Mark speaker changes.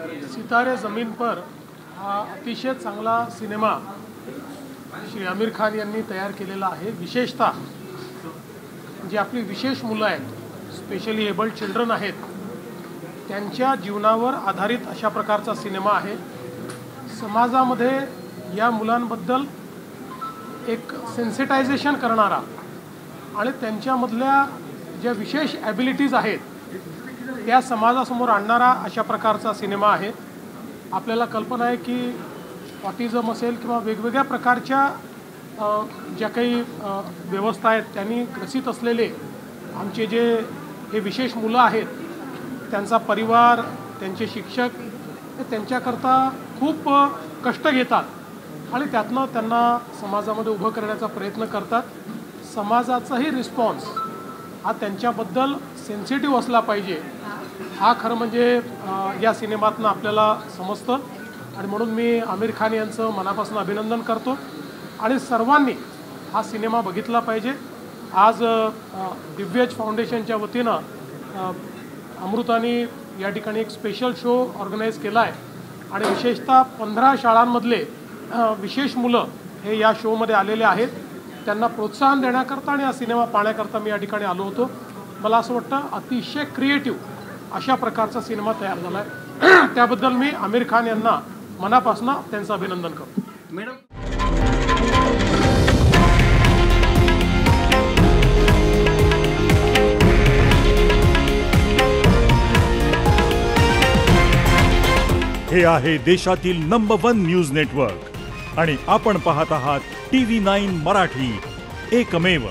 Speaker 1: सितारे ज़मीन पर हा अतिशय चांगला सिनेमा श्री आमिर खान यांनी तयार केलेला आहे। विशेषतः जी आपली विशेष मुलं आहेत, स्पेशली एबल्ड चिल्ड्रन आहेत, त्यांच्या जीवनावर आधारित अशा प्रकारचा सिनेमा आहे। समाजामध्ये या मुलांबद्दल एक सेन्सिटायझेशन करणारा आणि त्यांच्यामधल्या ज्या विशेष ॲबिलिटीज आहेत त्या समाजासमोर आणणारा अशा प्रकारचा सिनेमा आहे। आपल्याला कल्पना आहे की ऑटिझम असेल किंवा वेगवेगळ्या प्रकारच्या ज्या काही व्यवस्था आहेत त्यांनी ग्रसित असलेले आमचे जे हे विशेष मुलं आहेत, त्यांचा परिवार, त्यांचे शिक्षक हे त्यांच्याकरता खूप कष्ट घेतात आणि त्यातनं त्यांना समाजामध्ये उभं करण्याचा प्रयत्न करतात। समाजाचाही रिस्पॉन्स हा त्यांच्याबद्दल सेन्सिटिव्ह असला पाहिजे, हा खरं म्हणजे या सिनेमातनं आपल्याला समजतं। आणि म्हणून मी आमिर खान यांचं मनापासून अभिनंदन करतो आणि सर्वांनी हा सिनेमा बघितला पाहिजे। आज दिव्यज फाउंडेशनच्या वतीनं अमृतानी या ठिकाणी एक स्पेशल शो ऑर्गनाईज केला आहे आणि विशेषतः 15 शाळांमधले विशेष मुलं हे या शोमध्ये आलेले आहेत। त्यांना प्रोत्साहन देण्याकरता आणि हा सिनेमा पाहण्याकरता मी या ठिकाणी आलो होतो। मला असं वाटतं अतिशय क्रिएटिव्ह अशा प्रकारचा सिनेमा तयार झाला आहे, त्याबद्दल मी आमिर खान यांना मनापासून त्यांचं अभिनंदन करतो।
Speaker 2: मॅडम,
Speaker 3: हे आहे देशातील नंबर 1 न्यूज नेटवर्क आणि आपण पाहत आहात TV9 मराठी, एकमेव।